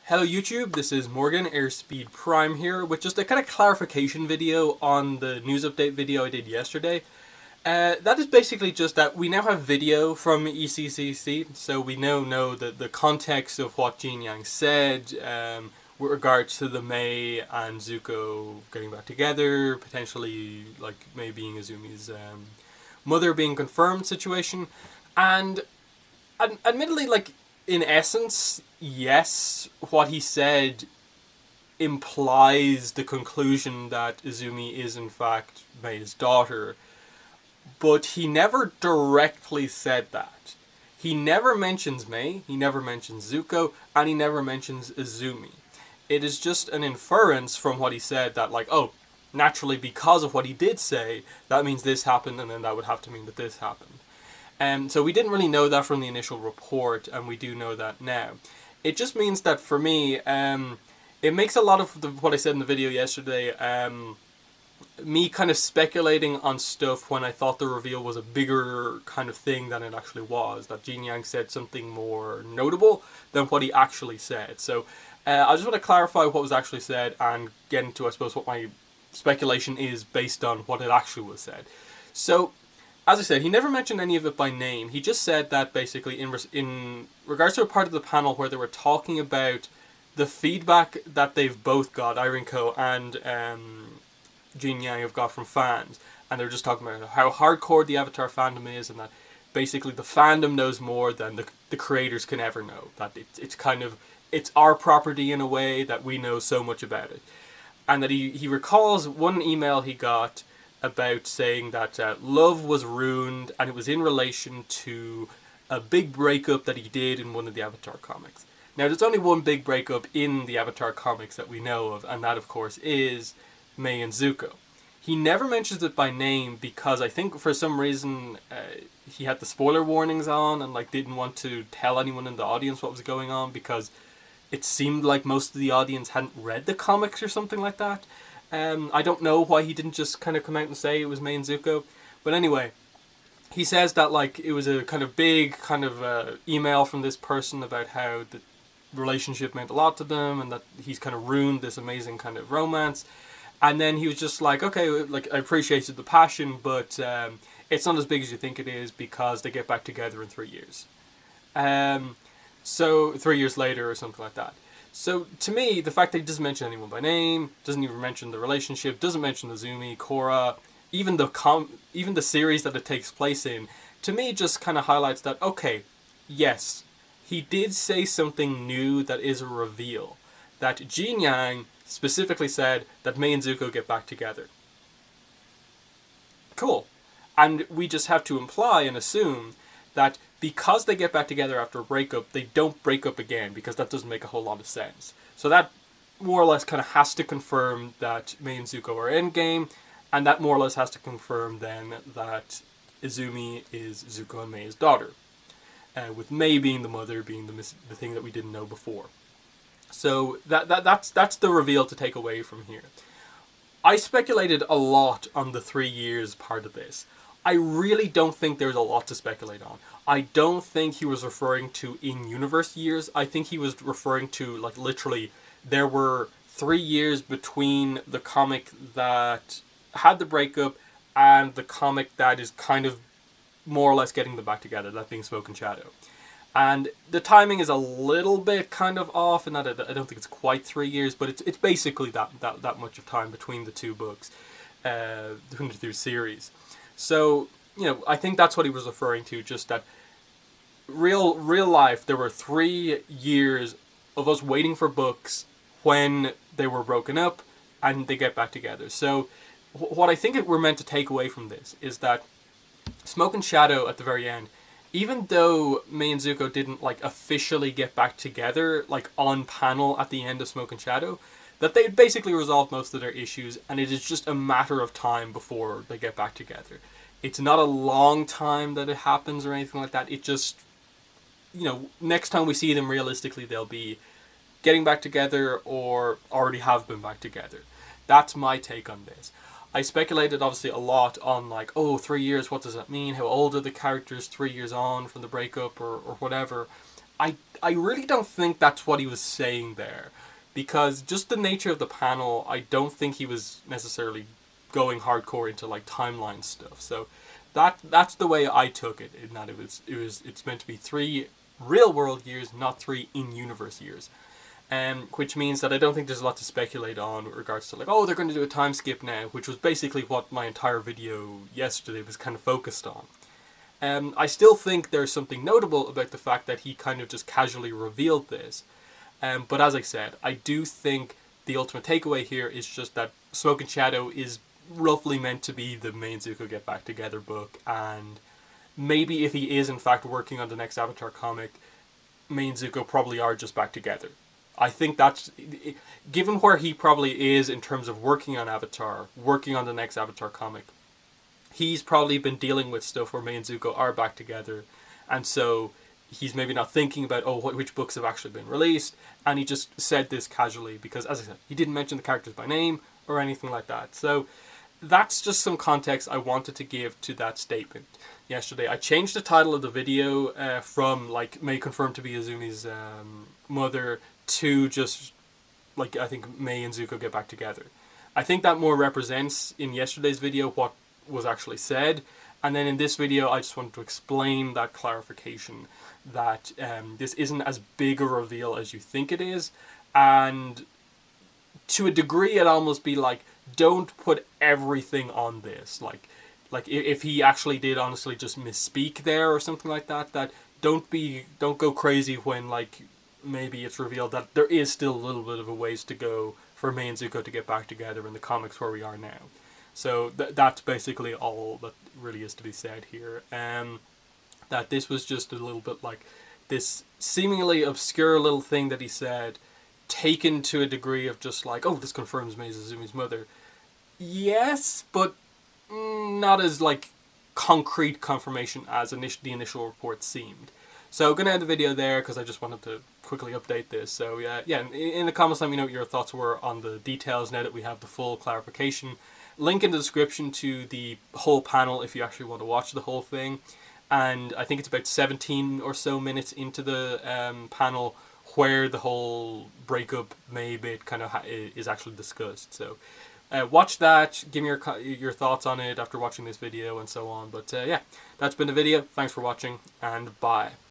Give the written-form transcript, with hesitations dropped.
Hello YouTube, this is Morgan, Airspeed Prime here, with just a kind of clarification video on the news update video I did yesterday. That is basically just that we now have video from ECCC, so we now know the context of what Jin Yang said with regards to the Mei and Zuko getting back together, potentially like Mei being Azumi's mother being confirmed situation, and admittedly, like, in essence, yes, what he said implies the conclusion that Izumi is in fact Mei's daughter, but he never directly said that. He never mentions Mei, he never mentions Zuko, and he never mentions Izumi. It is just an inference from what he said that, like, oh, naturally because of what he did say, that means this happened, and then that would have to mean that this happened. So we didn't really know that from the initial report, and we do know that now. It just means that for me, it makes a lot of what I said in the video yesterday, me kind of speculating on stuff when I thought the reveal was a bigger kind of thing than it actually was. That Jin Yang said something more notable than what he actually said. So I just want to clarify what was actually said and get into, I suppose, what my speculation is based on what it actually was said. So, as I said, he never mentioned any of it by name. He just said that basically in regards to a part of the panel where they were talking about the feedback that they've both got, Irene Ko and Jin Yang have got from fans. And they're just talking about how hardcore the Avatar fandom is, and that basically the fandom knows more than the creators can ever know. That it's our property in a way, that we know so much about it. And that he recalls one email he got about saying that love was ruined, and it was in relation to a big breakup that he did in one of the Avatar comics. Now, there's only one big breakup in the Avatar comics that we know of, and that, of course, is Mei and Zuko. He never mentions it by name because I think for some reason he had the spoiler warnings on and like didn't want to tell anyone in the audience what was going on, because it seemed like most of the audience hadn't read the comics or something like that. I don't know why he didn't just kind of come out and say it was Mei and Zuko. But anyway, he says that like it was a kind of big kind of email from this person about how the relationship meant a lot to them, and that he's kind of ruined this amazing kind of romance. And then he was just like, okay, like, I appreciated the passion, but it's not as big as you think it is, because they get back together in 3 years. So 3 years later or something like that. So to me, the fact that he doesn't mention anyone by name, doesn't even mention the relationship, doesn't mention Izumi, Korra, even the series that it takes place in, to me just kind of highlights that, okay, yes, he did say something new that is a reveal. That Jin Yang specifically said that Mei and Zuko get back together. Cool. And we just have to imply and assume that because they get back together after a breakup, they don't break up again, because that doesn't make a whole lot of sense. So that more or less kind of has to confirm that Mei and Zuko are endgame, and that more or less has to confirm then that Izumi is Zuko and Mei's daughter, with Mei being the mother, being the thing that we didn't know before. So that's the reveal to take away from here. I speculated a lot on the 3 years part of this. I really don't think there's a lot to speculate on. I don't think he was referring to in-universe years. I think he was referring to, like, literally, there were 3 years between the comic that had the breakup and the comic that is kind of more or less getting them back together, that being Smoke and Shadow. And the timing is a little bit kind of off, and that I don't think it's quite 3 years, but it's basically that much of time between the two books, between the two series. So, you know, I think that's what he was referring to, just that real life, there were 3 years of us waiting for books when they were broken up and they get back together. So what I think we're meant to take away from this is that Smoke and Shadow at the very end, even though Mei and Zuko didn't like officially get back together, like on panel at the end of Smoke and Shadow, that they basically resolved most of their issues, and it is just a matter of time before they get back together. It's not a long time that it happens or anything like that. It just, you know, next time we see them, realistically, they'll be getting back together or already have been back together. That's my take on this. I speculated obviously a lot on like, oh, 3 years, what does that mean? How old are the characters 3 years on from the breakup or whatever? I really don't think that's what he was saying there, because just the nature of the panel, I don't think he was necessarily going hardcore into like timeline stuff. So that's the way I took it, in that it's meant to be 3 real world years, not 3 in universe years. Which means that I don't think there's a lot to speculate on with regards to like, oh, they're going to do a time skip now, which was basically what my entire video yesterday was kind of focused on. I still think there's something notable about the fact that he kind of just casually revealed this. But as I said, I do think the ultimate takeaway here is just that Smoke and Shadow is roughly meant to be the main Zuko Get Back Together book, and maybe if he is in fact working on the next Avatar comic, Mai and Zuko probably are just back together. I think that's, given where he probably is in terms of working on Avatar, working on the next Avatar comic, he's probably been dealing with stuff where Mai and Zuko are back together, and so he's maybe not thinking about, oh, which books have actually been released, and he just said this casually because, as I said, he didn't mention the characters by name or anything like that. So that's just some context I wanted to give to that statement yesterday. I changed the title of the video from like Mai confirmed to be Azumi's mother to just like, I think Mai and Zuko get back together. I think that more represents in yesterday's video what was actually said, and then in this video I just wanted to explain that clarification that this isn't as big a reveal as you think it is, and to a degree it'd almost be like, don't put everything on this, like if he actually did honestly just misspeak there or something like that, that don't go crazy when like maybe it's revealed that there is still a little bit of a ways to go for Mai and Zuko to get back together in the comics where we are now. So that's basically all that really is to be said here. That this was just a little bit like this seemingly obscure little thing that he said, taken to a degree of just like, oh, this confirms Mai Azumi's mother. Yes, but not as like concrete confirmation as the initial report seemed. So I'm going to end the video there because I just wanted to quickly update this. So yeah, in the comments let me know what your thoughts were on the details now that we have the full clarification. Link in the description to the whole panel if you actually want to watch the whole thing. And I think it's about 17 or so minutes into the panel where the whole breakup Mai bit kind of is actually discussed. So watch that, give me your thoughts on it after watching this video and so on. But yeah, that's been the video. Thanks for watching, and bye.